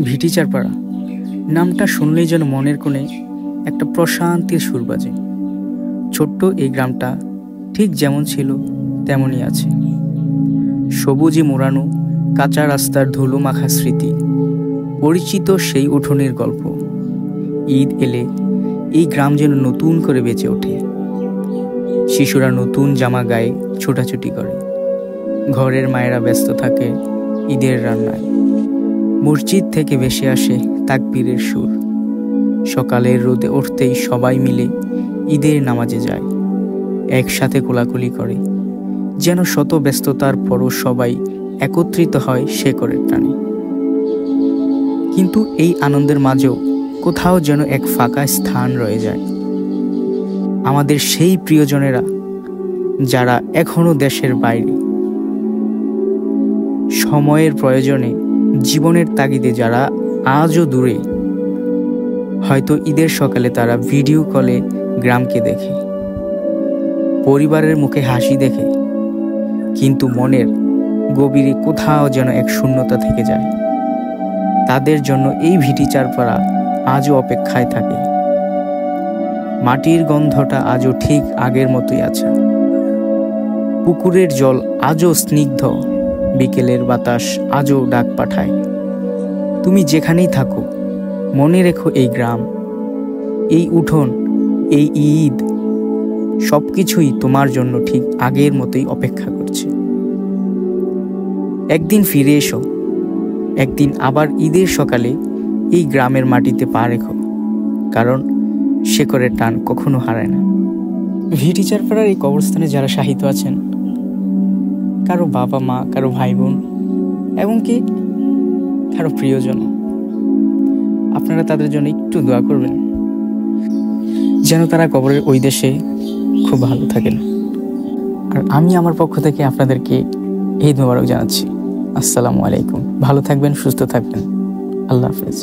ভিটিচারপাড়া নামটা শুনলেই যেন মনের কোণে একটা প্রশান্তির সুর বাজে। ছোট্ট এই গ্রামটা ঠিক যেমন ছিল তেমনই আছে। সবুজে মোড়ানো কাঁচা রাস্তার ধুলো মাখা স্মৃতি, পরিচিত সেই উঠোনের গল্প। ঈদ এলে এই গ্রাম যেন নতুন করে বেঁচে ওঠে। শিশুরা নতুন জামা গায়ে ছোটাছুটি করে, ঘরের মায়েরা ব্যস্ত থাকে ঈদের রান্নায়, মসজিদ থেকে ভেসে আসে তাকবীরের সুর। সকালের রোদে উঠতেই সবাই মিলে ঈদের নামাজে যায়, একসাথে কোলাকুলি করে, যেন শত ব্যস্ততার পরও সবাই একত্রিত হয় শেকড়ের টানে। কিন্তু এই আনন্দের মাঝেও কোথাও যেন এক ফাঁকা স্থান রয়ে যায়। আমাদের সেই প্রিয়জনেরা যারা এখনো দেশের বাইরে, সময়ের প্রয়োজনে, জীবনের তাগিদে যারা আজও দূরে। হয়তো ঈদের সকালে তারা ভিডিও কলে গ্রামকে দেখে, পরিবারের মুখে হাসি দেখে, কিন্তু মনের গভীরে কোথাও যেন এক শূন্যতা থেকে যায়। তাদের জন্য এই ভিটিচারপাড়া আজও অপেক্ষায় থাকে। মাটির গন্ধটা আজও ঠিক আগের মতোই আছে, পুকুরের জল আজও স্নিগ্ধ, বিকেলের বাতাস আজও ডাক পাঠায়। তুমি যেখানেই থাকো মনে রেখো এই গ্রাম, এই উঠোন, এই ঈদ, সব কিছুই তোমার জন্য ঠিক আগের মতোই অপেক্ষা করছে। একদিন ফিরে এসো, একদিন আবার ঈদের সকালে এই গ্রামের মাটিতে পা রেখো, কারণ শেকড়ের টান কখনো হারায় না। ভিটিচারপাড়ার এই কবরস্থানে যারা শাহিত আছেন, কারো বাবা মা, কারো ভাই বোন, এমনকি কারো প্রিয়জন, আপনারা তাদের জন্য একটু দোয়া করবেন যেন তারা কবরের ওই দেশে খুব ভালো থাকেন। আর আমি আমার পক্ষ থেকে আপনাদেরকে ঈদ মোবারক জানাচ্ছি। আসসালামু আলাইকুম। ভালো থাকবেন, সুস্থ থাকবেন। আল্লাহ হাফেজ।